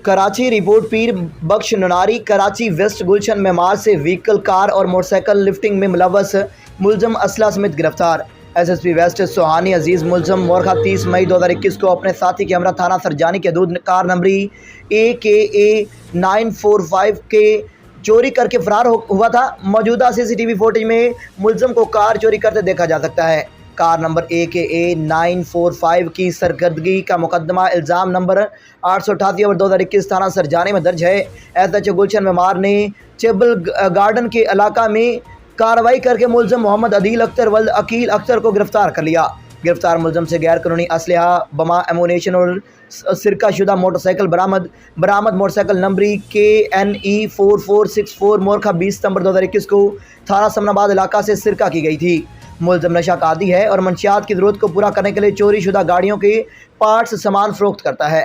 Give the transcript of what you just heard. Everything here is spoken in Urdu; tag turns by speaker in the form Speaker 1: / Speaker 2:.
Speaker 1: کراچی رپورٹ پیر بخش نناری کراچی ویسٹ گلشن معمار سے وہیکل کار اور موٹر سائیکل لفٹنگ میں ملوث ملزم اسلحہ سمیت گرفتار۔ ایس ایس پی ویسٹ سوہانی عزیز ملزم مورخہ 30 مئی 2021 کو اپنے ساتھی کے ہمراہ تھانہ سرجانی کے حدود کار نمبری AKA 945 کے چوری کر کے فرار ہوا تھا۔ موجودہ CCTV فوٹیج میں ملزم کو کار چوری کرتے دیکھا جا سکتا ہے۔ کار نمبر AKA 945 کی سرگردگی کا مقدمہ الزام نمبر 888/2021 تھانہ سرجانی میں درج ہے۔ SHO گلشن معمار نے چیبل گارڈن کے علاقہ میں کارروائی کر کے ملزم محمد عدیل اختر ولد عقیل اختر کو گرفتار کر لیا۔ گرفتار ملزم سے غیر قانونی اسلحہ، بما، ایمونیشن اور سرقہ شدہ موٹر سائیکل برآمد موٹر سائیکل نمبری KNE 4464 مورخہ 20 ستمبر 2021 کو تھانہ سمن آباد علاقہ سے سرقہ کی گئی تھی۔ ملزم نشہ کا عادی ہے اور منشیات کی ضرورت کو پورا کرنے کے لیے چوری شدہ گاڑیوں کے پارٹس سامان فروخت کرتا ہے۔